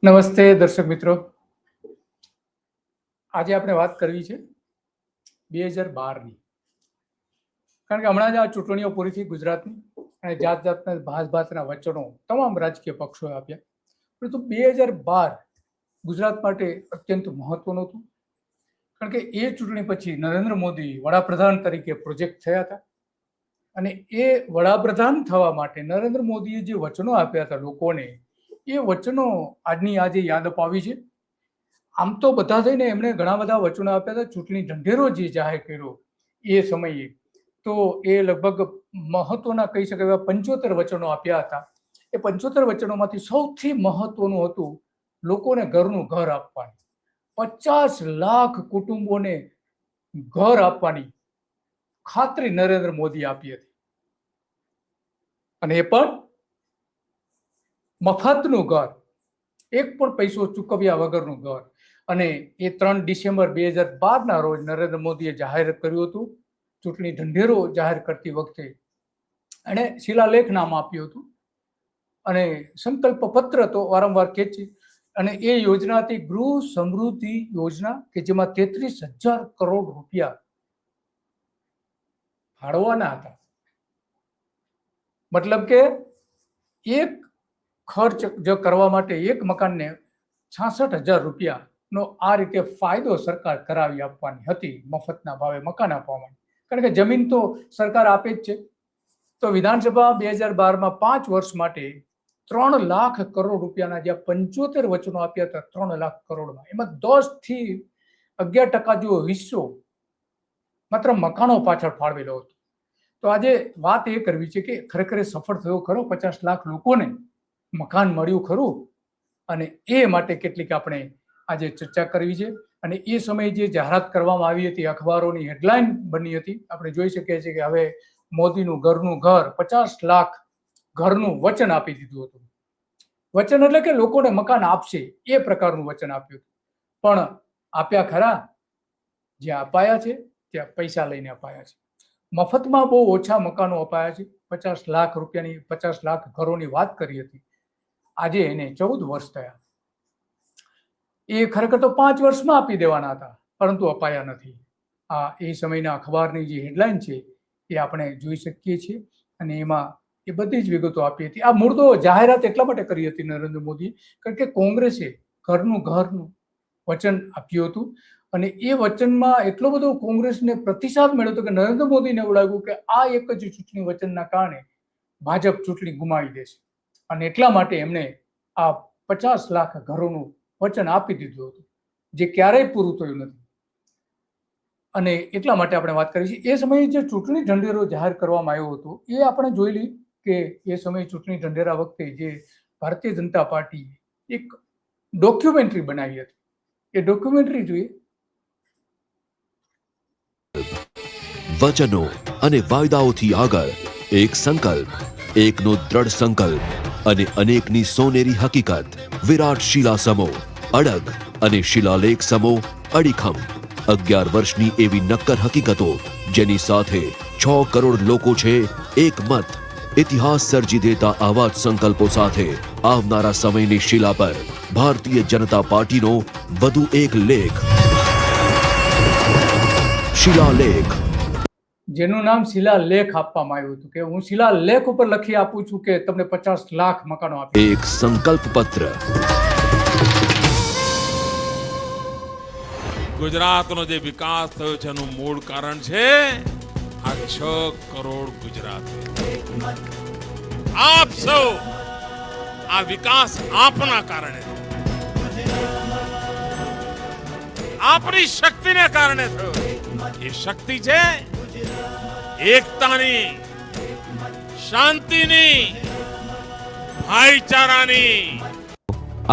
નમસ્તે દર્શક મિત્રો, આજે આપણે વાત કરવી છે 2012ની. કારણ કે હમણાં જ આ ચૂંટણીઓ પૂરી થઈ ગુજરાતની અને જાત જાતના ભાતના વચનો તમામ રાજકીય પક્ષોએ આપ્યા. પરંતુ 2012 ગુજરાત માટે અત્યંત મહત્વનું હતું. કારણ કે એ ચૂંટણી પછી નરેન્દ્ર મોદી વડાપ્રધાન તરીકે પ્રોજેક્ટ થયા હતા અને એ વડાપ્રધાન થવા માટે નરેન્દ્ર મોદીએ જે વચનો આપ્યા હતા લોકોને, એ વચનો આજે યાદ અપાવી છે. આમ તો બધા થઈને એમણે ઘણા બધા વચનો આપ્યા હતા. ચૂંટણી ઢંઢેરો જે જાહેર કર્યો એ સમયે તો એ લગભગ મહત્વના કહી શકાય એવા 75 વચનો આપ્યા હતા. એ 75 વચનોમાંથી સૌથી મહત્વનું હતું લોકોને ઘરનું ઘર આપવાનું. 50 લાખ કુટુંબોને ઘર આપવાની ખાતરી નરેન્દ્ર મોદી આપી હતી અને એ પણ મફતનું ઘર, એક પણ પૈસો ચૂકવ્યા વગરનું ઘર. અને એ 3 ડિસેમ્બર 2012ના રોજ નરેન્દ્ર મોદીએ જાહેર કર્યું હતું. ચૂંટણી ઢંઢેરો જાહેર કરતી વખતે એણે શિલાલેખ નામ આપ્યું હતું અને સંકલ્પ પત્ર તો વારંવાર ખેંચી. અને એ યોજના હતી ગૃહ સમૃદ્ધિ યોજના, કે જેમાં 33,000 કરોડ રૂપિયા ફાળવાના હતા. મતલબ કે એક ખર્ચ જો કરવા માટે એક મકાનને 66,000 રૂપિયાનો આ રીતે ફાયદો સરકાર કરાવી આપવાની હતી, મફતના ભાવે મકાન આપવા માટે. કારણ કે જમીન તો સરકાર આપે જ છે. તો વિધાનસભા 2012માં 5 વર્ષ માટે 3 લાખ કરોડ રૂપિયાના જે 75 વચનો આપ્યા હતા, 3 લાખ કરોડમાં એમાં 10 થી 11% જેવો હિસ્સો માત્ર મકાનો પાછળ ફાળવેલો હતો. તો આજે વાત એ કરવી છે કે ખરેખર સફળ થયો ખરો? 50 લાખ લોકોને મકાન મળ્યું ખરું? અને એ માટે કેટલીક આપણે આજે ચર્ચા કરવી છે. અને એ સમયે જે જાહેરાત કરવામાં આવી હતી, અખબારોની હેડલાઇન બની હતી, આપણે જોઈ શકીએ છીએ કે હવે મોદીનું ઘરનું ઘર, 50 લાખ ઘરનું વચન આપી દીધું હતું. વચન એટલે કે લોકોને મકાન આપશે એ પ્રકારનું વચન આપ્યું હતું. પણ આપ્યા ખરા? જ્યાં અપાયા છે ત્યાં પૈસા લઈને અપાયા છે. મફતમાં બહુ ઓછા મકાનો અપાયા છે. 50 લાખ રૂપિયાની, 50 લાખ ઘરોની વાત કરી હતી. આજે એને 14 વર્ષ થયા. એ ખરેખર તો 5 વર્ષમાં આપી દેવાના હતા, પરંતુ અપાયા નથી. આ એ સમયના અખબારની જે હેડલાઇન છે એ આપણે જોઈ શકીએ છીએ અને એમાં એ બધી જ વિગતો આપી હતી. આ મૂળ તો જાહેરાત એટલા માટે કરી હતી નરેન્દ્ર મોદીએ, કારણ કે કોંગ્રેસે ઘરનું વચન આપ્યું હતું અને એ વચનમાં એટલો બધો કોંગ્રેસને પ્રતિસાદ મળ્યો હતો કે નરેન્દ્ર મોદીને એવું લાગ્યું કે આ એક જ ચૂંટણી વચનના કારણે ભાજપ ચૂંટણી ગુમાવી દેશે. અને એટલા માટે એમણે આ 50 લાખ ઘરોનું વચન આપી દીધું હતું, જે ક્યારેય પૂરું થયું નથી. અને એટલા માટે આપણે વાત કરી છે. એ સમયે જે ચૂંટણી ઢંઢેરો જાહેર કરવામાં આવ્યો હતો એ આપણે જોઈ લઈએ કે એ સમયે ચૂંટણી ઢંઢેરા વખતે જે ભારતીય જનતા પાર્ટીએ એક ડોક્યુમેન્ટરી બનાવી હતી. એ ડોક્યુમેન્ટરી જોઈએ. વચનો અને વાયદાઓથી આગળ એક સંકલ્પ, એકનો દ્રઢ સંકલ્પ અને અનેકની સોનેરી હકીકત. વિરાટ શિલા સમો અડગ અને શિલાલેખ સમો અડીખમ. 11 વર્ષની એવી નક્કર હકીકતો જેની સાથે 6 કરોડ લોકો છે એક મત. ઇતિહાસ સર્જી દેતા આવા જ સંકલ્પો સાથે આવનારા સમયની શિલા પર ભારતીય જનતા પાર્ટીનો વધુ એક લેખ, શિલાલેખ, જેનું નામ શિલાલેખ આપવામાં આવ્યું હતું કે હું શિલાલેખ ઉપર લખી આપું છું કે તમને 50 લાખ મકાનો આપી. એક સંકલ્પ પત્ર. ગુજરાતનો જે વિકાસ થયો છે એનું મૂળ કારણ છે આ 6 કરોડ ગુજરાતી. આપ સૌ આ વિકાસ આપના કારણે, આપની શક્તિને કારણે થયો. એ શક્તિ છે એકતાની, શાંતિની, ભાઈચારાની.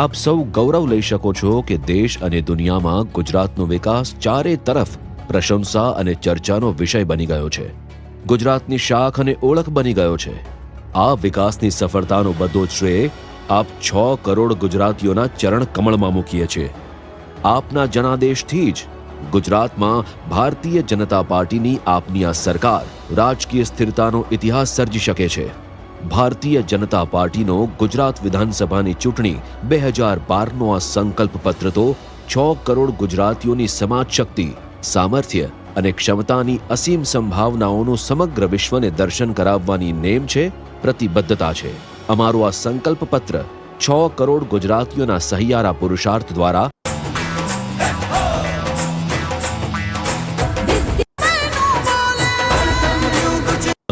આપ સૌ ગૌરવ લઈ શકો છો કે દેશ અને દુનિયામાં ગુજરાતનો વિકાસ ચારે તરફ પ્રશંસા અને ચર્ચાનો વિષય બની ગયો છે. ગુજરાતની શાખ અને ઓળખ બની ગયો છે. આ વિકાસની સફળતાનો બધો શ્રેય આપ 6 કરોડ ગુજરાતીઓના ચરણ કમળમાં મૂકીએ છીએ. આપના જનાદેશથી જ ગુજરાતમાં ભારતીય જનતા પાર્ટીની આપની આ સરકાર રાજકીય સ્થિરતાનો ઇતિહાસ સર્જી શકે છે. ભારતીય જનતા પાર્ટીનો ગુજરાત વિધાનસભાની ચૂંટણી 2012નો આ સંકલ્પ પત્ર તો 6 કરોડ ગુજરાતીઓની સમાજ શક્તિ, સામર્થ્ય અને ક્ષમતાની અસીમ સંભાવનાઓનું સમગ્ર વિશ્વને દર્શન કરાવવાની નેમ છે, પ્રતિબદ્ધતા છે. અમારું આ સંકલ્પ પત્ર 6 કરોડ ગુજરાતીઓના સહિયારા પુરુષાર્થ દ્વારા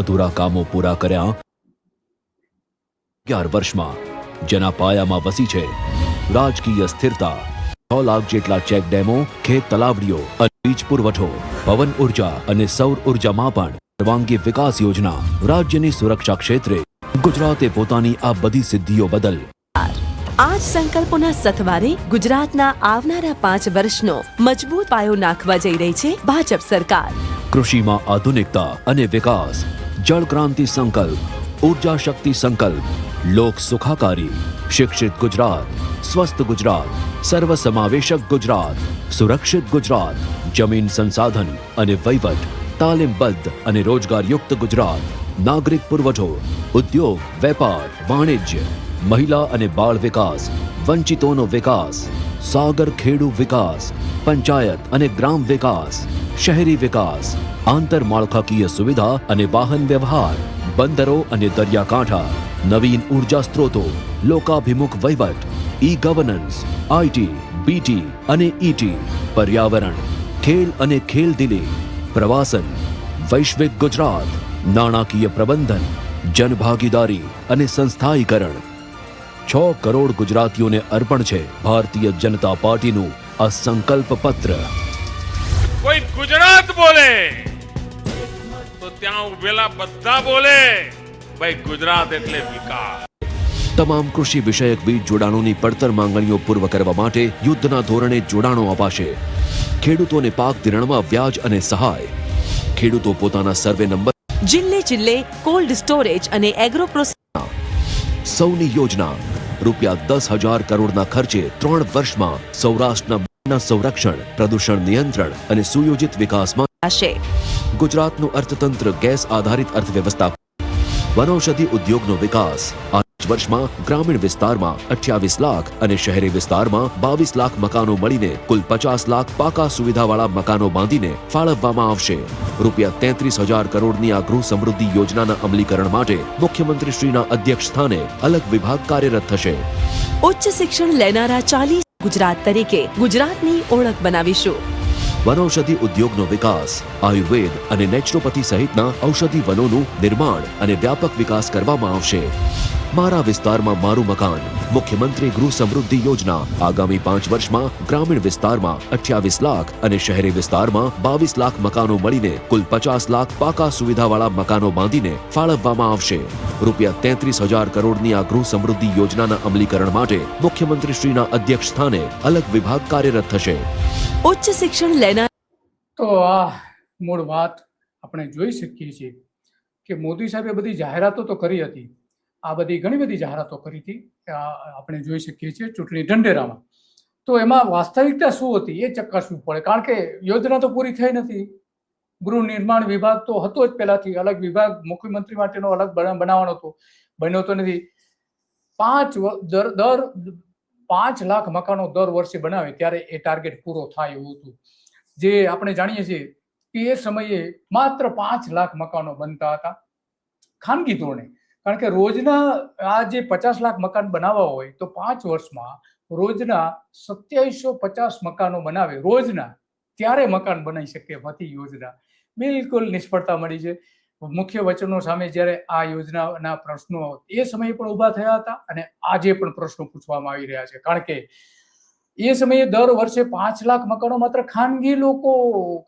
અધૂરા કામો પૂરા કર્યા 11 વર્ષમાં, જેના પાયામાં વસી છે રાજકીય સ્થિરતા, 6 લાખ જેટલા ચેક ડેમો, ખેત તલાવડીઓ અને વીજ પુરવઠો, પવન ઉર્જા અને સૌર ઉર્જામાં પણ સર્વાંગી વિકાસ યોજના. રાજ્યની સુરક્ષા ક્ષેત્રે ગુજરાતે પોતાની આ બધી સિદ્ધિઓ બદલ આ જ સંકલ્પોના સથવારે ગુજરાતના આવનારા 5 વર્ષનો મજબૂત પાયો નાખવા જઈ રહી છે ભાજપ સરકાર. કૃષિમાં આધુનિકતા અને વિકાસ, જળ ક્રાંતિ સંકલ્પ, ઉર્જા શક્તિ સંકલ્પ, લોક સુખાકારી, શિક્ષિત ગુજરાત, સ્વસ્થ ગુજરાત, સર્વસમાવેશક ગુજરાત, સુરક્ષિત ગુજરાત, જમીન સંસાધન અને વહીવટ, તાલીમબદ્ધ અને રોજગારયુક્ત ગુજરાત, નાગરિક પુરવઠો, ઉદ્યોગ, વેપાર, વાણિજ્ય, મહિલા અને બાળ વિકાસ, વંચિતોનો વિકાસ, સાગર ખેડૂ વિકાસ, પંચાયત અને ગ્રામ વિકાસ, શહેરી વિકાસ, આંતરમાળખાકીય સુવિધા અને વાહન વ્યવહાર, બંદરો અને દરિયાકાંઠા, નવીન ઉર્જા સ્ત્રોતો, લોકાભિમુખ વહીવટ, ઈ ગવર્નન્સ, આઈટી, બીટી અને ઈટી, પર્યાવરણ, ખેલ અને ખેલદિલી, પ્રવાસન, વૈશ્વિક ગુજરાત, નાણાકીય પ્રબંધન, જનભાગીદારી અને સંસ્થાયીકરણ. 6 કરોડ ગુજરાતીઓને અર્પણ છે ભારતીય જનતા પાર્ટીનું આ સંકલ્પ પત્ર. કોઈ ગુજરાત બોલે તો ત્યાં ઉભેલા બધા બોલે, ભાઈ ગુજરાત એટલે વિકાસ. તમામ કૃષિ વિષયક વીજ જોડાણોની પડતર માંગણીઓ પૂર્વ કરવા માટે યુદ્ધના ધોરણે જોડાણો અપાશે. ખેડૂતોને પાક ધિરાણમાં વ્યાજ અને સહાય. ખેડૂતો પોતાના સર્વે નંબર જિલ્લે જિલ્લે કોલ્ડ સ્ટોરેજ અને એગ્રો પ્રોસેસિંગ. સૌની યોજના ₹10,000 કરોડના ખર્ચે 3 વર્ષમાં સૌરાષ્ટ્રના સંરક્ષણ, પ્રદૂષણ નિયંત્રણ અને સુયોજિત વિકાસમાં હશે. ગુજરાતનું અર્થતંત્ર ગેસ આધારિત અર્થવ્યવસ્થા. વનૌષધિ ઉદ્યોગનો વિકાસ. આ વર્ષમાં ગ્રામીણ વિસ્તારમાં 28 લાખ અને શહેરી વિસ્તારમાં 22 લાખ મકાનો મળીને કુલ 50 લાખ પાકા સુવિધાવાળા મકાનો બાંધીને ફાળવવામાં આવશે. ₹33,000 કરોડની આ ગૃહ સમૃદ્ધિ યોજનાના અમલીકરણ માટે મુખ્યમંત્રીશ્રીના અધ્યક્ષ સ્થાને અલગ વિભાગ કાર્યરત થશે. ઉચ્ચ શિક્ષણ લેનારા 40 ગુજરાત તરીકે ગુજરાતની ઓળખ બનાવીશું. વનૌષધિ ઉદ્યોગનો વિકાસ. આયુર્વેદ અને નેચરોપથી સહિતના ઔષધિ વનોનું નિર્માણ અને વ્યાપક વિકાસ કરવામાં આવશે. મારા વિસ્તારમાં મારું મકાન. મુખ્યમંત્રી ગૃહ સમૃદ્ધિ યોજના. આગામી 5 વર્ષમાં ગ્રામીણ વિસ્તારમાં 28 લાખ અને શહેરી વિસ્તારમાં 22 લાખ મકાનો મળીને કુલ 50 લાખ પાકા સુવિધાવાળા મકાનો બાંધીને ફાળવવામાં આવશે. ₹33,000 કરોડની આ ગૃહ સમૃદ્ધિ યોજનાના અમલીકરણ માટે મુખ્યમંત્રીશ્રીના અધ્યક્ષ સ્થાને અલગ વિભાગ કાર્યરત થશે. ઉચ્ચ શિક્ષણ લેનાર તો આ મૂળ વાત આપણે જોઈ શકીએ છીએ કે મોદી સાહેબે બધી જાહેરાતો તો કરી હતી, આ બધી ઘણી બધી જાહેરાતો કરી હતી, આપણે જોઈ શકીએ છીએ ચૂંટણી ઢંઢેરામાં. તો એમાં વાસ્તવિકતા શું હતી એ ચકાસવું પડે, કારણ કે યોજના તો પૂરી થઈ નથી. ગૃહ નિર્માણ વિભાગ તો હતો જ પહેલાથી, અલગ વિભાગ મુખ્યમંત્રી માટેનો અલગ બનાવવાનો હતો, બન્યો તો નથી. 5 લાખ મકાનો દર વર્ષે બનાવે ત્યારે એ ટાર્ગેટ પૂરો થાય એવું હતું. જે આપણે જાણીએ છીએ કે એ સમયે માત્ર 5 લાખ મકાનો બનતા હતા ખાનગી ધોરણે, કારણ કે રોજના આ જે 50 લાખ મકાન બનાવવા હોય તો 5 વર્ષમાં રોજના 2750 મકાનો બનાવે રોજના, ત્યારે મકાન બનાવી શકે હતી યોજના. બિલકુલ નિષ્ફળતા મળી છે. મુખ્ય વચનો સામે જ્યારે આ યોજનાના પ્રશ્નો એ સમયે પણ ઊભા થયા હતા અને આજે પણ પ્રશ્નો પૂછવામાં આવી રહ્યા છે, કારણ કે એ સમયે દર વર્ષે 5 લાખ મકાનો માત્ર ખાનગી લોકો,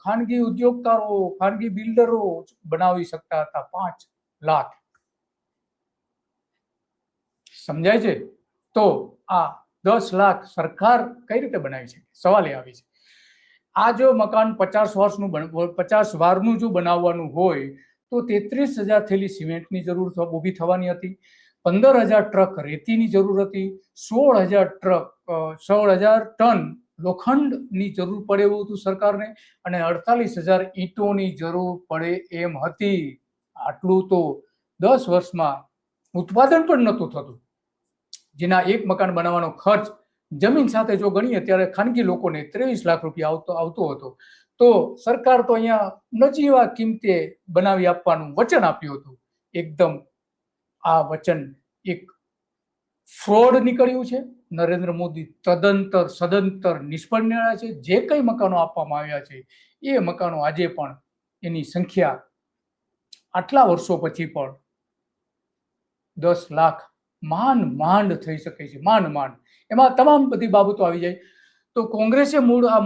ખાનગી ઉદ્યોગકારો, ખાનગી બિલ્ડરો બનાવી શકતા હતા. 5 લાખ, સમજાય છે? તો આ 10 લાખ સરકાર કઈ રીતે બનાવી શકે? સવાલ એ આવી છે. આ જો મકાન 50 વારનું જો બનાવવાનું હોય તો 33,000 થેલી સિમેન્ટની જરૂર ઊભી થવાની હતી, 15,000 ટ્રક રેતીની જરૂર હતી, 16,000 ટન લોખંડની જરૂર પડે એવું હતું સરકારને, અને 48,000 ઈંટોની જરૂર પડે એમ હતી. આટલું તો 10 વર્ષમાં ઉત્પાદન પણ નહોતું થતું, જેના એક મકાન બનાવવાનો ખર્ચ જમીન સાથે જો ગણીએ ત્યારે ખાનગી લોકોને 23 લાખ રૂપિયા આવતો હતો. તો સરકાર તો અહીંયા નજીવા કિંમતે બનાવી આપવાનું વચન આપ્યું હતું. એકદમ આ વચન એક ફ્રોડ નીકળ્યું છે. નરેન્દ્ર મોદી સદંતર નિષ્ફળ નીવડ્યા છે. જે કંઈ મકાનો આપવામાં આવ્યા છે એ મકાનો આજે પણ એની સંખ્યા આટલા વર્ષો પછી પણ 10 લાખ માંડ થઈ શકે છે, માંડ. એમાં તમામ બધી બાબતો આવી જાય. તો કોંગ્રેસે મૂળ આ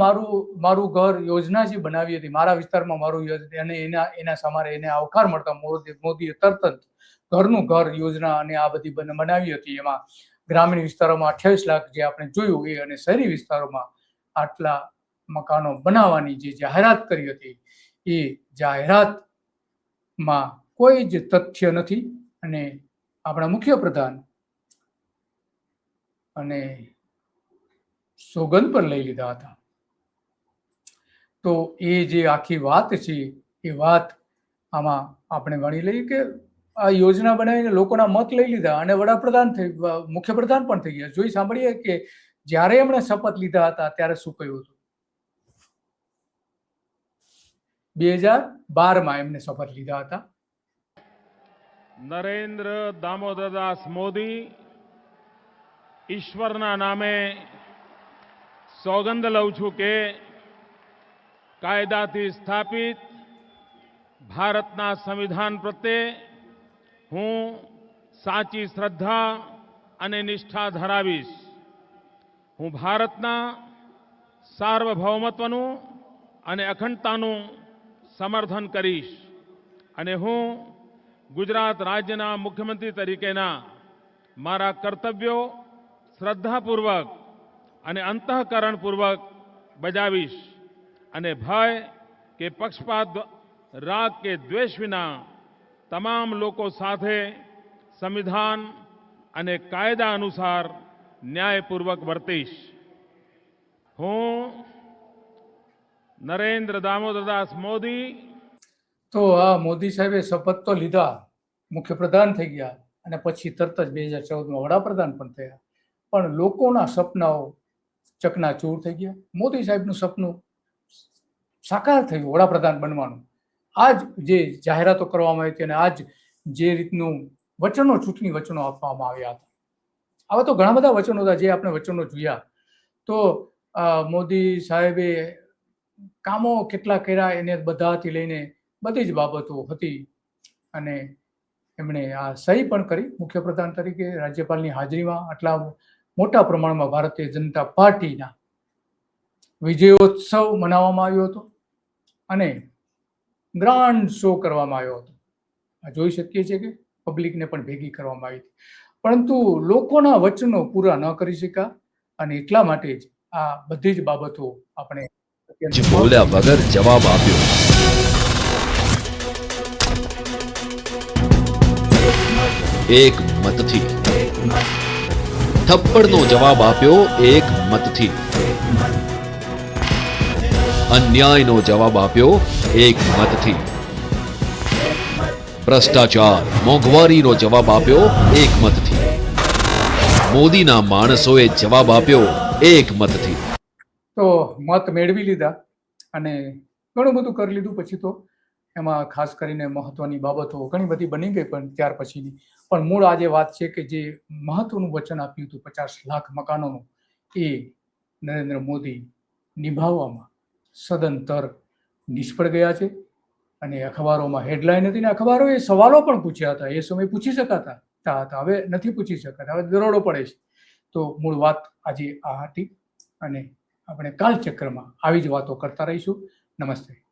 મારું ઘર યોજના જે બનાવી હતી, મારા વિસ્તારમાં મારું અને એના સામારે એને આવકાર મળતા મોદીએ તરત જ ઘરનું ઘર યોજના અને આ બધી બનાવી હતી. એમાં ગ્રામીણ વિસ્તારોમાં 28 લાખ જે આપણે જોયું એ, અને શહેરી વિસ્તારોમાં આટલા મકાનો બનાવવાની જે જાહેરાત કરી હતી એ જાહેરાતમાં કોઈ જ તથ્ય નથી. અને આપણા મુખ્યપ્રધાન અને સોગંદ પર લઈ લીધા હતા. તો એ જે આખી વાત છે એ વાત આમાં આપણે ગણી લઈએ કે આ યોજના બનાવીને લોકોના મત લઈ લીધા અને મુખ્યપ્રધાન પણ થઈ ગયા. જોઈ સાંભળીએ કે જ્યારે એમણે શપથ લીધા હતા ત્યારે શું કહ્યું હતું. 2012માં એમને શપથ લીધા હતા. નરેન્દ્ર દામોદરદાસ મોદી ઈશ્વરના નામે સોગંદ લઉં છું કે કાયદાથી સ્થાપિત ભારતના સંવિધાન પ્રત્યે હું સાચી શ્રદ્ધા અને નિષ્ઠા ધરાવીશ. હું ભારતના સાર્વભૌમત્વનું અને અખંડતાનું સમર્થન કરીશ અને હું ગુજરાત રાજ્યના મુખ્યમંત્રી તરીકેના મારા કર્તવ્યો શ્રદ્ધાપૂર્વક અને અંતઃકરણપૂર્વક બજાવીશ અને ભય કે પક્ષપાત, રાગ કે દ્વેષ વિના તમામ લોકો સાથે સંવિધાન અને કાયદા અનુસાર ન્યાયપૂર્વક વર્તીશ. હું નરેન્દ્ર દામોદરદાસ મોદી. તો આ મોદી સાહેબે શપથ તો લીધા, મુખ્યપ્રધાન થઈ ગયા અને પછી તરત જ 2014માં વડાપ્રધાન પણ થયા. પણ લોકોના સપનાઓ ચકનાચૂર થઈ ગયા. મોદી સાહેબનું સપનું સાકાર થયું વડાપ્રધાન બનવાનું. આજ જે જાહેરાતો કરવામાં આવી હતી અને આજ જે રીતનું ચૂંટણી વચનો આપવામાં આવ્યા હતા, આવા તો ઘણા બધા વચનો હતા જે આપણે વચનો જોયા. તો મોદી સાહેબે કામો કેટલા કર્યા એને બધાથી લઈને બધી જ બાબતો હતી. અને એમણે આ સહી પણ કરી મુખ્યપ્રધાન તરીકે રાજ્યપાલની હાજરીમાં. આટલા મોટા પ્રમાણમાં ભારતીય જનતા પાર્ટીના વિજયોત્સવ મનાવવામાં આવ્યો હતો અને ગ્રાન્ડ શો કરવામાં આવ્યો હતો. આ જોઈ શકીએ છીએ કે પબ્લિકને પણ ભેગી કરવામાં આવી હતી. પરંતુ લોકોના વચનો પૂરા ન કરી શક્યા અને એટલા માટે જ આ બધી જ બાબતો આપણે બોલ્યા વગર જવાબ આપ્યો. એક મતથી થપ્પડનો જવાબ આપ્યો. એક મતથી અન્યાયનો જવાબ આપ્યો. એક મતથી ભ્રષ્ટાચાર, મોંઘવારીનો જવાબ આપ્યો. એક મતથી મોદીના માણસોએ જવાબ આપ્યો. એક મતથી. તો મત મેળવી લીધા અને ઘણું બધું કરી લીધું. પછી તો એમાં ખાસ કરીને મહત્વની બાબતો ઘણી બધી બની ગઈ પણ ત્યાર પછીની. પણ મૂળ આજે વાત છે કે જે મહત્વનું વચન આપ્યું હતું 50 લાખ મકાનોનું, એ નરેન્દ્ર મોદી નિભાવવામાં સદંતર નિષ્ફળ ગયા છે. અને અખબારોમાં હેડલાઇન હતી ને અખબારોએ સવાલો પણ પૂછ્યા હતા. એ સમય પૂછી શકાતા હતા, હવે નથી પૂછી શકાતા, હવે દરોડો પડે છે. તો મૂળ વાત આજે આ હતી અને આપણે કાલચક્રમાં આવી જ વાતો કરતા રહીશું. નમસ્તે.